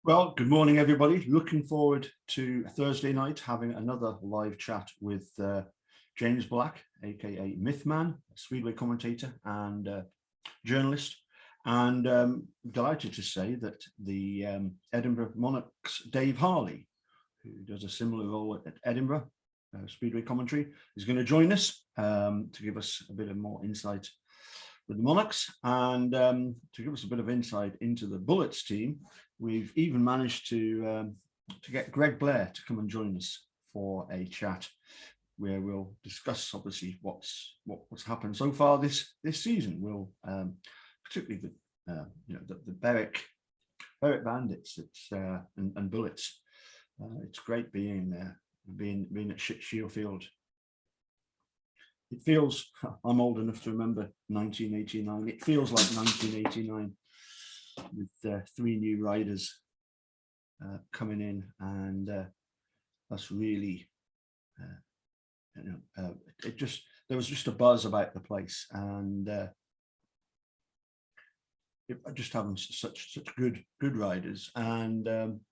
Well, good morning, everybody. Looking forward to Thursday night having another live chat with James Black, aka Mythman, Speedway commentator and journalist. And delighted to say that the Edinburgh Monarchs' Dave Harley, who does a similar role at Edinburgh Speedway commentary, is going to join us to give us a bit of more insight with the Monarchs and to give us a bit of insight into the Bullets team. We've even managed to get Greg Blair to come and join us for a chat where we'll discuss obviously what's happened so far this season. We'll particularly the Beric Bandits and Bullets. It's great being there, being at Shield. It feels, I'm old enough to remember 1989. It feels like 1989 with three new riders coming in, and that's really, there was just a buzz about the place, and just having such good riders, and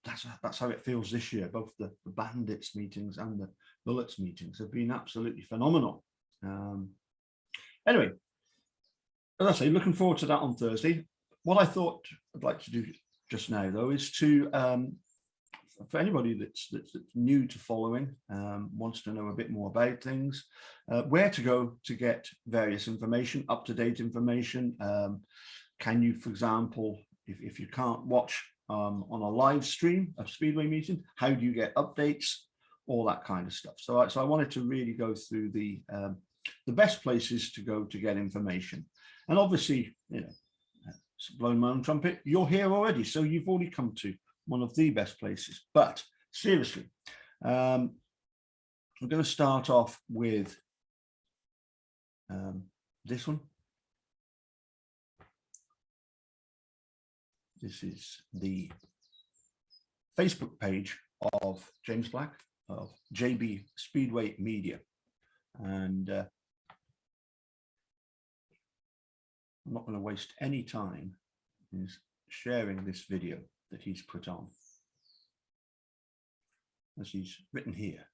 that's how it feels this year. Both the Bandits meetings and the Bullets meetings have been absolutely phenomenal. Anyway, as I say, looking forward to that on Thursday. What I thought I'd like to do just now, though, is to, for anybody that's new to following, wants to know a bit more about things, where to go to get various information, up-to-date information. Can you, for example, if you can't watch on a live stream of Speedway meeting, how do you get updates, all that kind of stuff. So I wanted to really go through the best places to go to get information. And obviously, blowing my own trumpet, you're here already, so you've already come to one of the best places. But seriously, we're going to start off with this one. This is the Facebook page of James Black of JB Speedway Media, and I'm not going to waste any time in sharing this video that he's put on. As he's written here,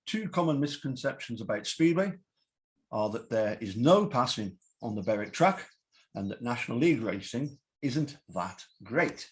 2 common misconceptions about Speedway are that there is no passing on the Beric track and that National League racing isn't that great.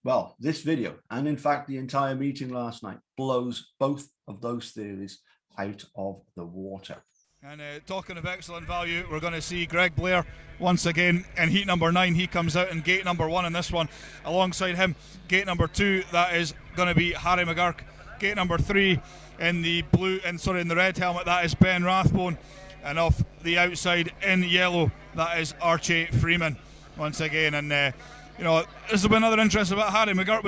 Well, this video, and in fact the entire meeting last night, blows both of those theories out of the water. And talking of excellent value, we're going to see Greg Blair once again in heat number 9. He comes out in gate number 1 in this one. Alongside him, gate number 2, that is going to be Harry McGurk. Gate number 3 in the in the red helmet, that is Ben Rathbone. And off the outside in yellow, that is Archie Freeman once again. And this has been another interest about Harry McGurk.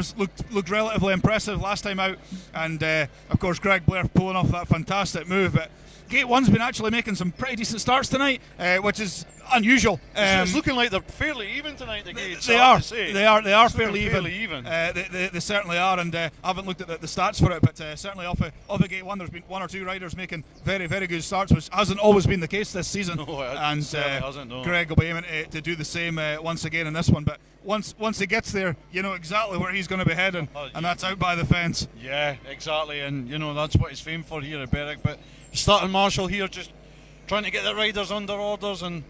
Looked relatively impressive last time out, and of course Greg Blair pulling off that fantastic move. But Gate 1's been actually making some pretty decent starts tonight, which is unusual. It's looking like they're fairly even tonight. The gates. They are fairly even. They certainly are, and I haven't looked at the stats for it, but certainly off of Gate 1, there's been 1 or 2 riders making very, very good starts, which hasn't always been the case this season. No, and hasn't, no. Greg will be aiming to do the same once again in this one. But once he gets there, you know exactly where he's going to be heading, and that's out by the fence. Yeah, exactly, and that's what he's famed for here at Beric. But starting marshal here, just trying to get the riders under orders, and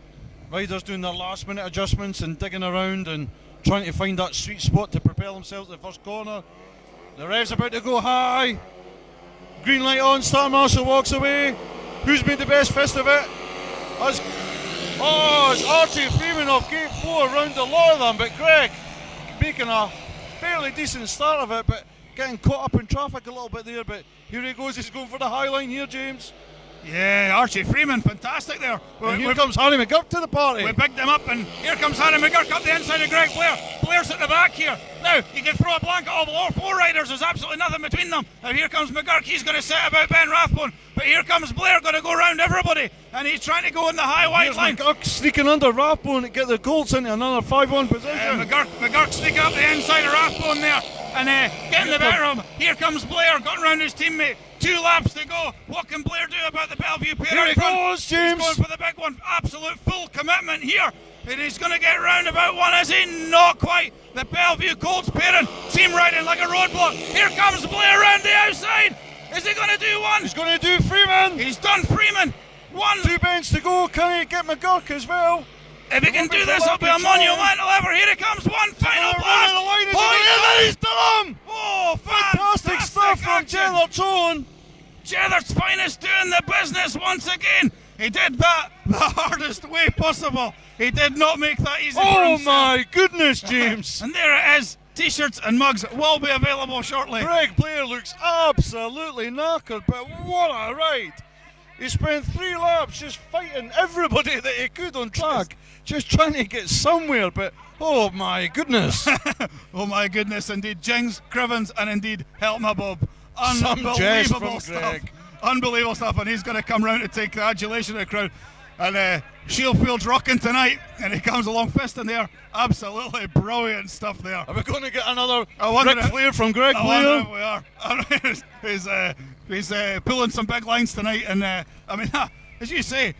riders doing their last minute adjustments and digging around and trying to find that sweet spot to propel themselves to the first corner. The rev's about to go high. Green light on, starting marshal walks away. Who's made the best fist of it? It's Archie Freeman off gate 4 around a lot of them, but Greg making a fairly decent start of it, but getting caught up in traffic a little bit there. But here he goes, he's going for the high line here, James. Yeah, Archie Freeman, fantastic there. Here comes Harry McGurk to the party. We picked him up, and here comes Harry McGurk up the inside of Greg Blair. Blair's at the back here. Now, you can throw a blanket over all 4 riders, there's absolutely nothing between them. Now here comes McGurk, he's going to set about Ben Rathbone, but here comes Blair, going to go around everybody, and he's trying to go in the high white line. McGurk sneaking under Rathbone to get the Colts into another 5-1 position. McGurk sneaking up the inside of Rathbone there, and getting the better of him. Here comes Blair, going around his teammate. 2 laps to go. What can Blair do about the Bellevue pair? Here he goes, James. He's going for the big one. Absolute full commitment here. And he's going to get round about 1, is he? Not quite. The Bellevue Colts pairing, team riding like a roadblock. Here comes Blair around the outside. Is he going to do one? He's going to do Freeman. He's done Freeman. 2 bends to go. Can he get McGurk as well? If he can do this, it'll be a monumental effort. Here it comes, one final blast. He's done him! Oh, Fantastic stuff from Jether's own. Jether's finest doing the business once again. He did that the hardest way possible. He did not make that easy for himself. Oh my goodness, James. And there it is. T-shirts and mugs will be available shortly. Greg Blair looks absolutely knackered, but what a ride. He spent 3 laps just fighting everybody that he could on track, just trying to get somewhere, but oh my goodness. Oh my goodness, indeed. Jings, Crivens, and indeed Helma Bob. Some jest from Unbelievable stuff. Greg. Unbelievable stuff, and he's going to come round to take the adulation of the crowd. And Shieldfield's rocking tonight, and he comes along fist in there. Absolutely brilliant stuff there. Are we going to get another Ric Flair from Greg I Blair? wonder if we are. He's pulling some big lines tonight, and I mean, as you say,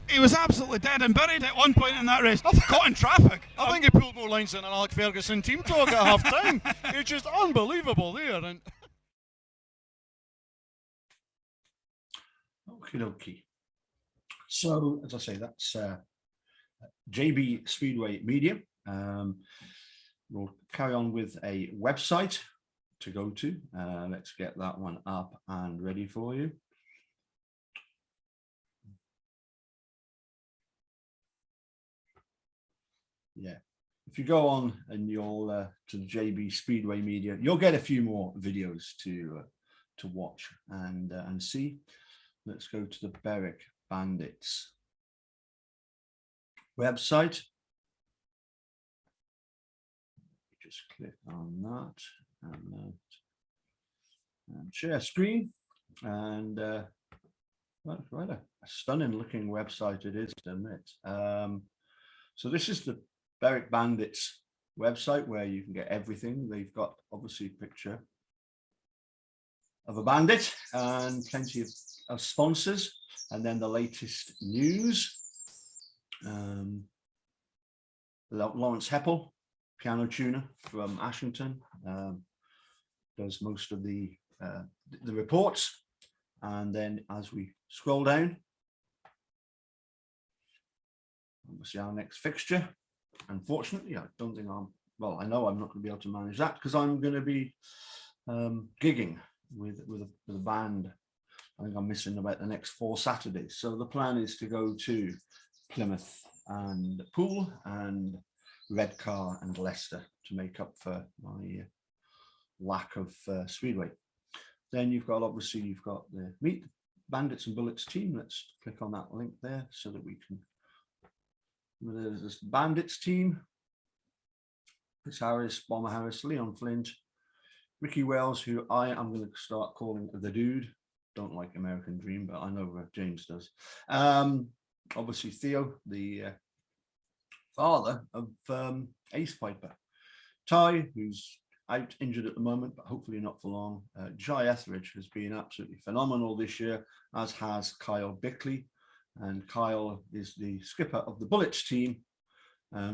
he was absolutely dead and buried at one point in that race, caught in traffic. I think he pulled more lines than an Alec Ferguson team talk at half time. It's just unbelievable there. And Okie dokie. So, as I say, that's JB Speedway Media. We'll carry on with a website to go to. Let's get that one up and ready for you. Yeah, if you go on and you'll to the JB Speedway Media, you'll get a few more videos to watch and see. Let's go to the Beric Bandits website. Just click on that and share screen, and quite a stunning looking website it is, to admit. So this is the Beric Bandits website where you can get everything. They've got obviously a picture of a bandit and plenty of sponsors, and then the latest news. Lawrence Heppel, piano tuner from Ashington, does most of the reports. And then as we scroll down, we'll see our next fixture. Unfortunately, I don't think I know I'm not going to be able to manage that because I'm going to be gigging with a band. I think I'm missing about the next 4 Saturdays. So the plan is to go to Plymouth and Poole and Redcar and Leicester to make up for my lack of Speedway. Then you've got the Meet Bandits and Bullets team. Let's click on that link there so that we can. There's this Bandits team: Chris Harris, Bomber Harris, Leon Flint, Ricky Wells, who I am going to start calling the Dude. Don't like American Dream, but I know James does. Obviously Theo, the father of Ace Piper. Ty, who's out injured at the moment, but hopefully not for long. Jai Etheridge has been absolutely phenomenal this year, as has Kyle Bickley. And Kyle is the skipper of the Bullets team.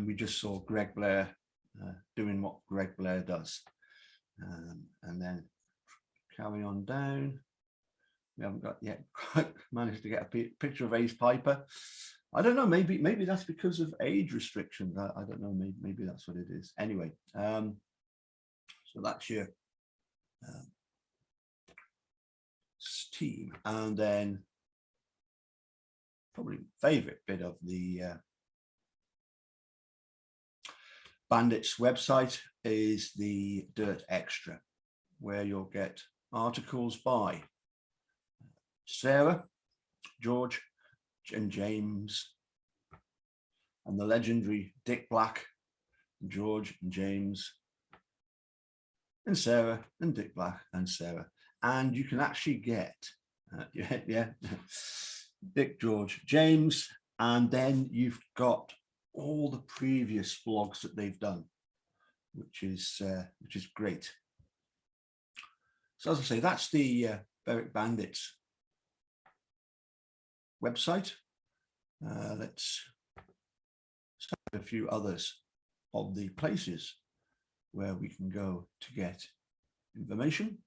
We just saw Greg Blair doing what Greg Blair does. And then carry on down. We haven't got yet managed to get a picture of Ace Piper. I don't know, maybe that's because of age restrictions. I don't know, maybe that's what it is. Anyway, so that's your team. And then probably favorite bit of the Bandits website is the Dirt Extra, where you'll get articles by Sarah, George, and James, and the legendary Dick Black, George and James, and Sarah, and Dick Black and Sarah. And you can actually get Dick, George, James, and then you've got all the previous blogs that they've done, which is great. So as I say, that's the Beric Bandits website. Let's start with a few others. of the places where we can go to get information.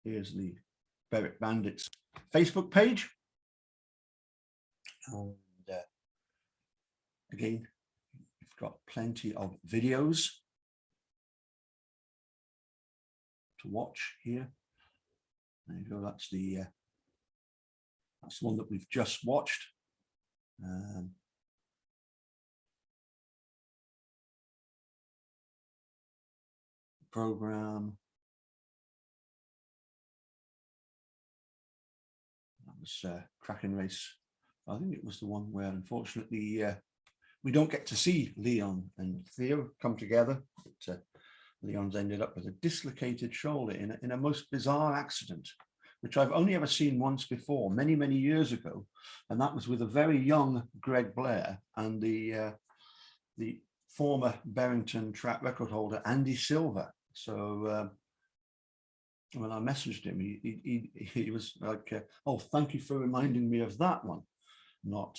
Here's the Beric Bandits Facebook page. And again, we've got plenty of videos to watch here. There you go. That's the one that we've just watched. Program. That was cracking race. I think it was the one where, unfortunately, we don't get to see Leon and Theo come together. But, Leon's ended up with a dislocated shoulder in a most bizarre accident, which I've only ever seen once before, many, many years ago. And that was with a very young Greg Blair and the former Barrington track record holder, Andy Silver. So when I messaged him, he was like, oh, thank you for reminding me of that one. Not.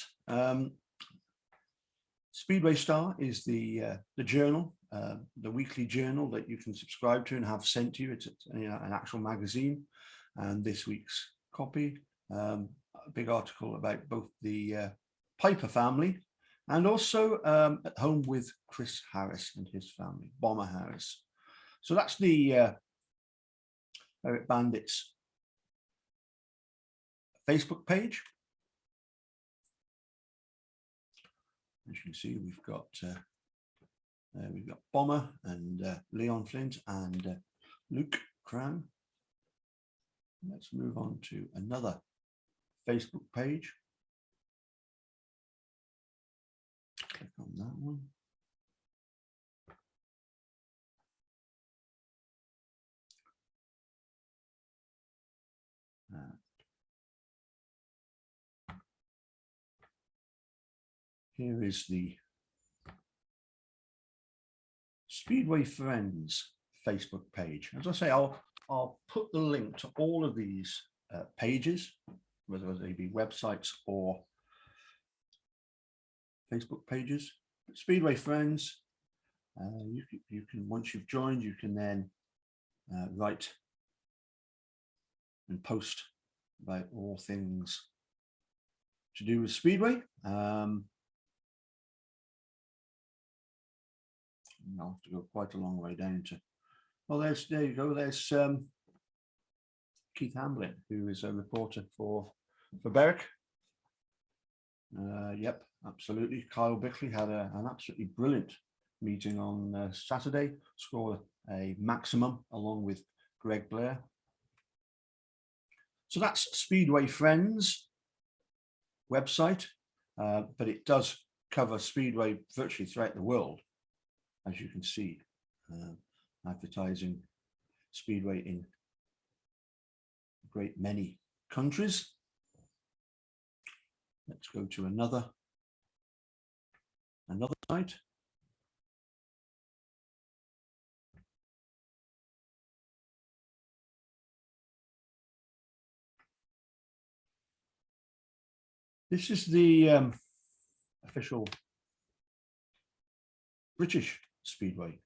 Speedway Star is the journal, the weekly journal that you can subscribe to and have sent to you. It's an actual magazine, and this week's copy, a big article about both the Piper family and also at home with Chris Harris and his family, Bomber Harris. So that's the Beric Bandits Facebook page. As you can see, we've got Bomber and Leon Flint and Luke Cran. Let's move on to another Facebook page. Click on that one. Here is the Speedway Friends Facebook page. As I say, I'll put the link to all of these pages, whether they be websites or Facebook pages. But Speedway Friends, you can, once you've joined, you can then write and post about all things to do with Speedway. I'll have to go quite a long way down to, well, there you go. There's Keith Hamblin, who is a reporter for Beric. Yep, absolutely. Kyle Bickley had an absolutely brilliant meeting on Saturday, scored a maximum along with Greg Blair. So that's Speedway Friends website, but it does cover Speedway virtually throughout the world. As you can see, advertising Speedway in a great many countries. Let's go to another site. This is the official British Speedway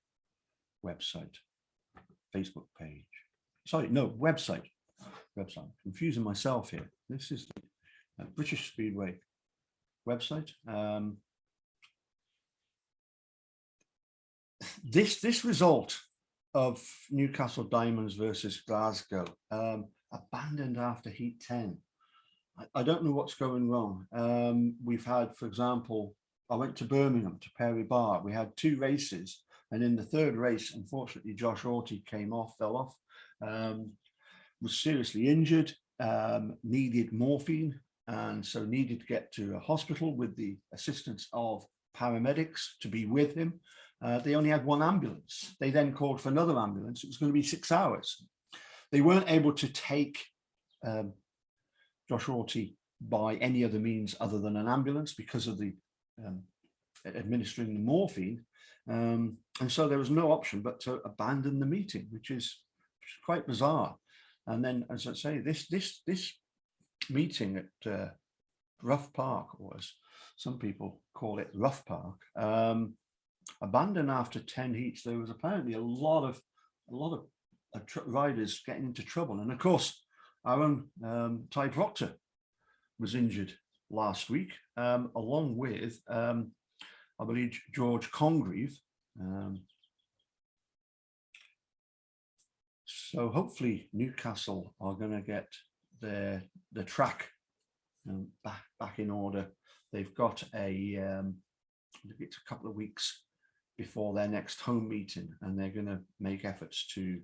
website, Facebook page. Sorry, no, website. I'm confusing myself here. This is the British Speedway website. This result of Newcastle Diamonds versus Glasgow, abandoned after heat 10. I don't know what's going wrong. We've had, for example, I went to Birmingham to Perry Bar. We had 2 races, and in the 3rd race, unfortunately, Josh Orty fell off, was seriously injured, needed morphine, and so needed to get to a hospital with the assistance of paramedics to be with him. They only had 1 ambulance. They then called for another ambulance. It was going to be 6 hours. They weren't able to take Josh Orty by any other means other than an ambulance because of the administering the morphine. And so there was no option but to abandon the meeting, which is quite bizarre. And then, as I say, this meeting at Rough Park, or as some people call it, Rough Park, abandoned after 10 heats. There was apparently a lot of riders getting into trouble, and of course, our own Ty Proctor was injured last week, along with I believe George Congreve. So hopefully Newcastle are going to get the track back in order. They've got it's a couple of weeks before their next home meeting, and they're going to make efforts to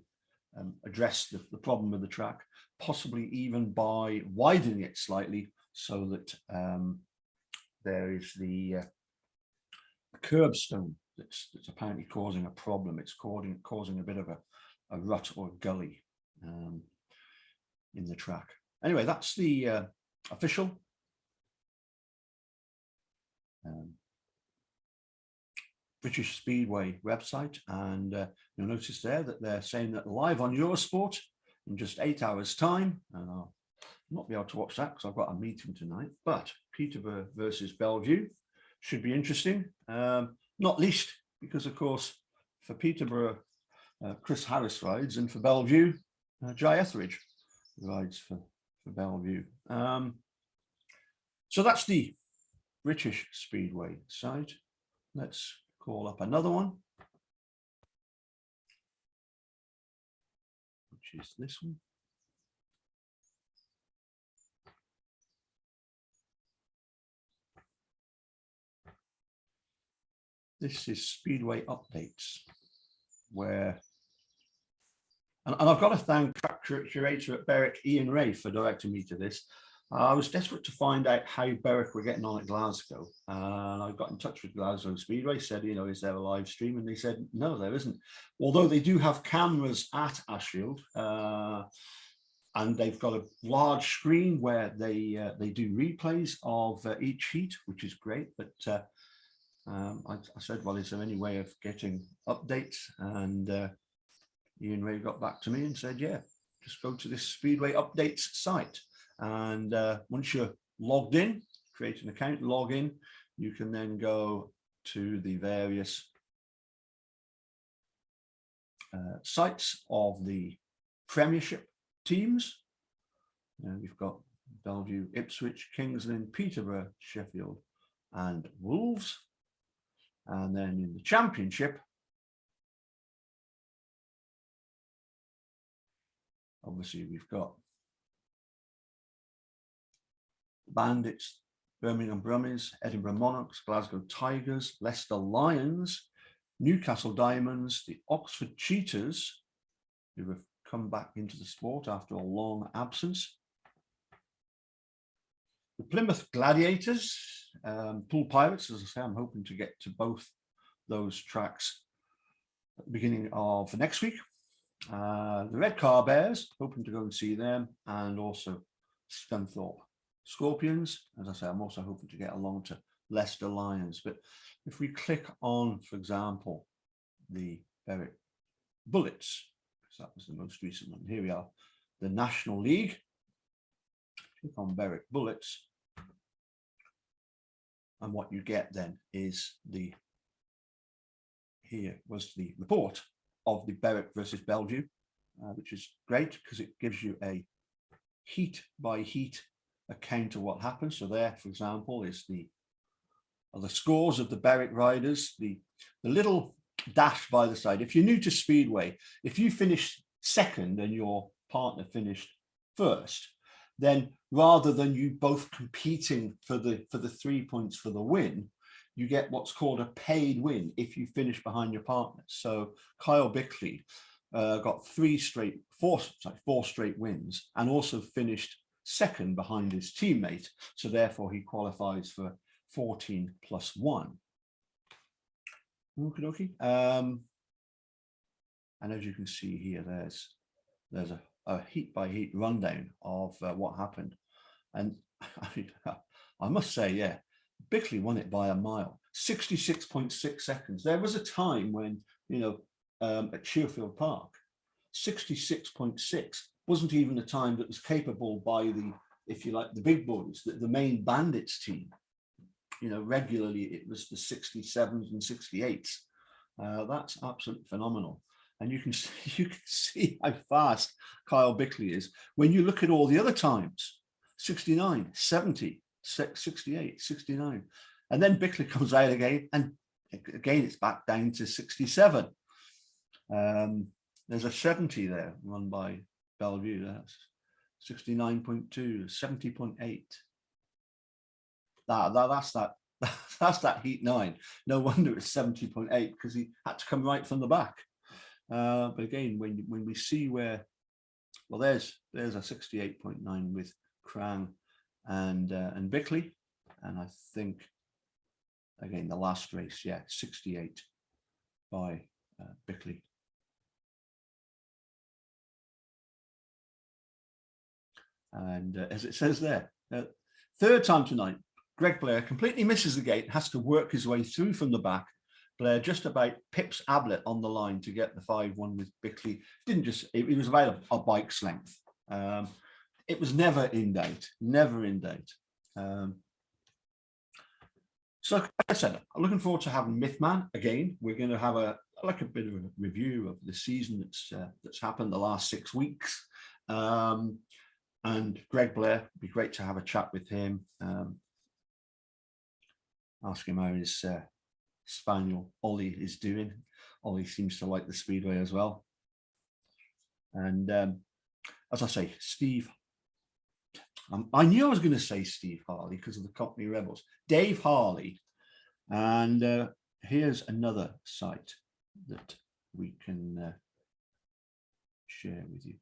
address the problem with the track, possibly even by widening it slightly so that there is the curbstone that's apparently causing a problem. It's causing a bit of a rut or a gully in the track. Anyway, that's the official British Speedway website, and you'll notice there that they're saying that live on Eurosport in just 8 hours time, and I'll not be able to watch that because I've got a meeting tonight, but Peterborough versus Bellevue should be interesting, not least because, of course, for Peterborough, Chris Harris rides, and for Bellevue, Jai Etheridge rides for Bellevue. So that's the British Speedway side. Let's call up another one, which is this one. This is Speedway Updates, where, and I've got to thank track curator at Beric, Ian Ray, for directing me to this. I was desperate to find out how Beric were getting on at Glasgow, and I got in touch with Glasgow Speedway, said, you know, is there a live stream? And they said, no, there isn't. Although they do have cameras at Ashfield, and they've got a large screen where they do replays of each heat, which is great. But I said, well, is there any way of getting updates? And Ian Ray got back to me and said, yeah, just go to this Speedway Updates site. And once you're logged in, create an account, log in, you can then go to the various sites of the Premiership teams. You've got Bellevue, Ipswich, Kings Lynn, Peterborough, Sheffield, and Wolves. And then in the Championship, obviously we've got Bandits, Birmingham Brummies, Edinburgh Monarchs, Glasgow Tigers, Leicester Lions, Newcastle Diamonds, the Oxford Cheetahs, who have come back into the sport after a long absence, the Plymouth Gladiators, Pool Pirates. As I say, I'm hoping to get to both those tracks at the beginning of next week. The Red Car Bears, hoping to go and see them, and also Scunthorpe Scorpions. As I say, I'm also hoping to get along to Leicester Lions. But if we click on, for example, the Beric Bullets, because that was the most recent one. Here we are, the National League. Click on Beric Bullets, and what you get then is here was the report of the Beric versus Bellevue, which is great because it gives you a heat by heat account of what happened. So there, for example, is the scores of the Beric riders, the little dash by the side. If you're new to Speedway, if you finish second and your partner finished first, then rather than you both competing for the 3 points for the win, you get what's called a paid win if you finish behind your partner. So Kyle Bickley got four straight wins, and also finished second behind his teammate. So therefore he qualifies for 14 plus 1. Okie dokie. And as you can see here, there's a heat by heat rundown of what happened. And I must say, yeah, Bickley won it by a mile, 66.6 seconds. There was a time when, you know, at Sherfield Park, 66.6 wasn't even a time that was capable by the, if you like, the big boys, the main Bandits team. You know, regularly it was the 67s and 68s. That's absolutely phenomenal. And you can see how fast Kyle Bickley is when you look at all the other times, 69, 70, 68, 69. And then Bickley comes out again, and again, it's back down to 67. There's a 70 there run by Bellevue. That's 69.2, 70.8. That's that heat 9. No wonder it's 70.8, because he had to come right from the back. But again, when we see where, well, there's a 68.9 with Krang and Bickley, and I think again the last race, yeah, 68 by Bickley. And as it says there, third time tonight, Greg Blair completely misses the gate, has to work his way through from the back. Blair just about pips Ablett on the line to get the 5-1 with Bickley. It was about a bike's length. It was never in date, never in date. So like I said, I'm looking forward to having Mythman again. We're going to have a bit of a review of the season that's happened the last 6 weeks. And Greg Blair, it'd be great to have a chat with him. Ask him how his spaniel Ollie is doing. Ollie seems to like the Speedway as well. And as I say, Steve, I knew I was going to say Steve Harley because of the Cockney Rebels. Dave Harley. And here's another site that we can share with you.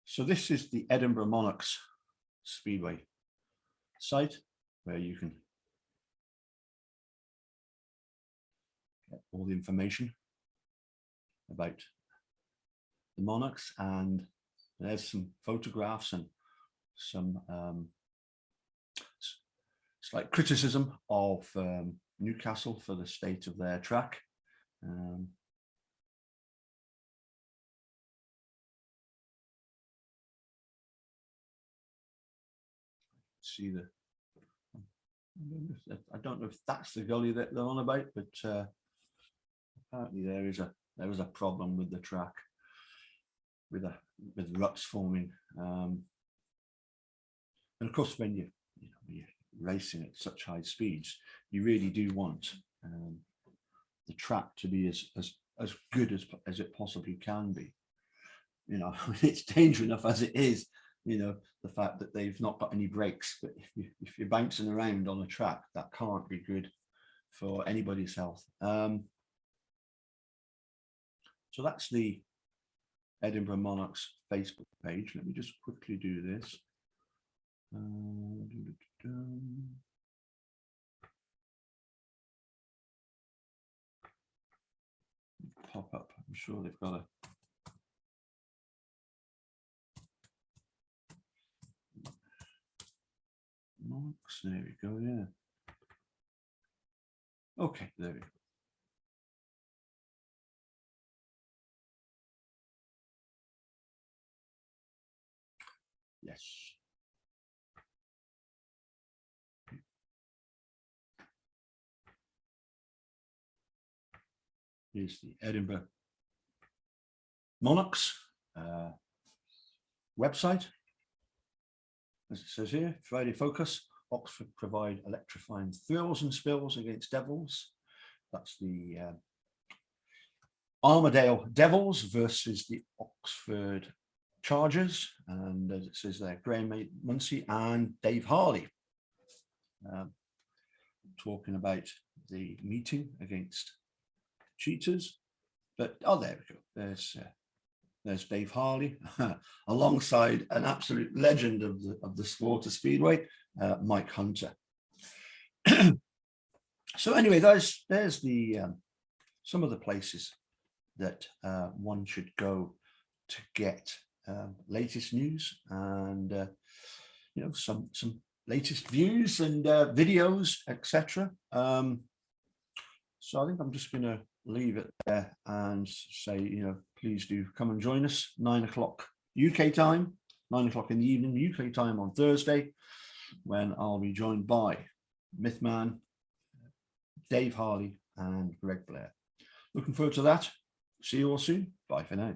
So this is the Edinburgh Monarchs Speedway site where you can get all the information about the Monarchs, and there's some photographs and some slight criticism of Newcastle for the state of their track. See I don't know if that's the gully that they're on about, but apparently there was a problem with the track with ruts forming, and of course when you're racing at such high speeds, you really do want the track to be as good as it possibly can be. You know, it's dangerous enough as it is. You know, the fact that they've not got any brakes, but if you're bouncing around on a track, that can't be good for anybody's health. So that's the Edinburgh Monarchs Facebook page. Let me just quickly do this. Pop up. I'm sure they've got a Monarchs. There we go. Yeah. Okay, there we go. Yes. Here's the Edinburgh Monarchs website. As it says here, Friday Focus, Oxford provide electrifying thrills and spills against Devils. That's the Armadale Devils versus the Oxford Chargers. And as it says there, Graham Munsey and Dave Harley talking about the meeting against Cheaters. But, oh, there we go. There's Dave Harley alongside an absolute legend of the sport of Speedway, Mike Hunter. So anyway, there's the some of the places that one should go to get latest news and you know, some latest views and videos, etc. So I think I'm just going to leave it there and say, you know, please do come and join us 9 o'clock UK time, 9 o'clock in the evening UK time on Thursday, when I'll be joined by Mythman, Dave Harley, and Greg Blair. Looking forward to that. See you all soon. Bye for now.